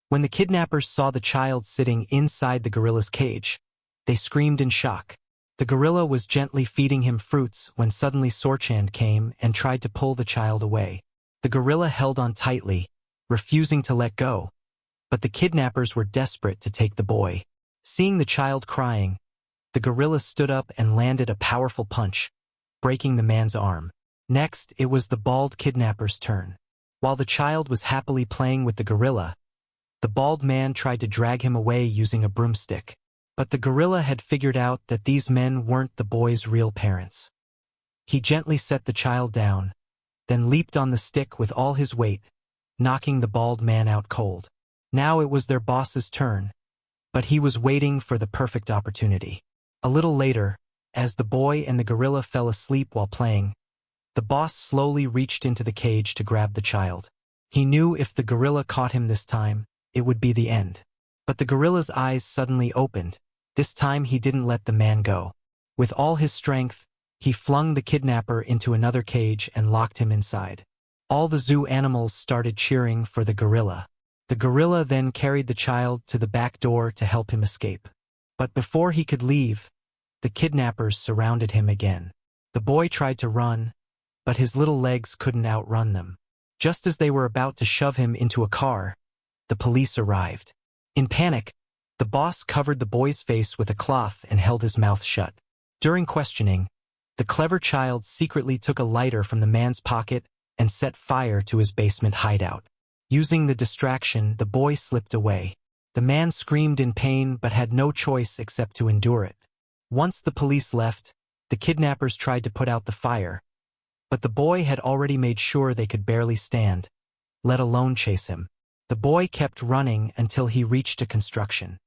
When the kidnappers saw the child sitting inside the gorilla's cage, they screamed in shock. The gorilla was gently feeding him fruits when suddenly Sorchand came and tried to pull the child away. The gorilla held on tightly, refusing to let go, but the kidnappers were desperate to take the boy. Seeing the child crying, the gorilla stood up and landed a powerful punch, breaking the man's arm. Next, it was the bald kidnapper's turn. While the child was happily playing with the gorilla, the bald man tried to drag him away using a broomstick. But the gorilla had figured out that these men weren't the boy's real parents. He gently set the child down, then leaped on the stick with all his weight, knocking the bald man out cold. Now it was their boss's turn, but he was waiting for the perfect opportunity. A little later, as the boy and the gorilla fell asleep while playing, the boss slowly reached into the cage to grab the child. He knew if the gorilla caught him this time, it would be the end. But the gorilla's eyes suddenly opened. This time he didn't let the man go. With all his strength, he flung the kidnapper into another cage and locked him inside. All the zoo animals started cheering for the gorilla. The gorilla then carried the child to the back door to help him escape. But before he could leave, the kidnappers surrounded him again. The boy tried to run, but his little legs couldn't outrun them. Just as they were about to shove him into a car, the police arrived. In panic, the boss covered the boy's face with a cloth and held his mouth shut. During questioning, the clever child secretly took a lighter from the man's pocket and set fire to his basement hideout. Using the distraction, the boy slipped away. The man screamed in pain but had no choice except to endure it. Once the police left, the kidnappers tried to put out the fire, but the boy had already made sure they could barely stand, let alone chase him. The boy kept running until he reached a construction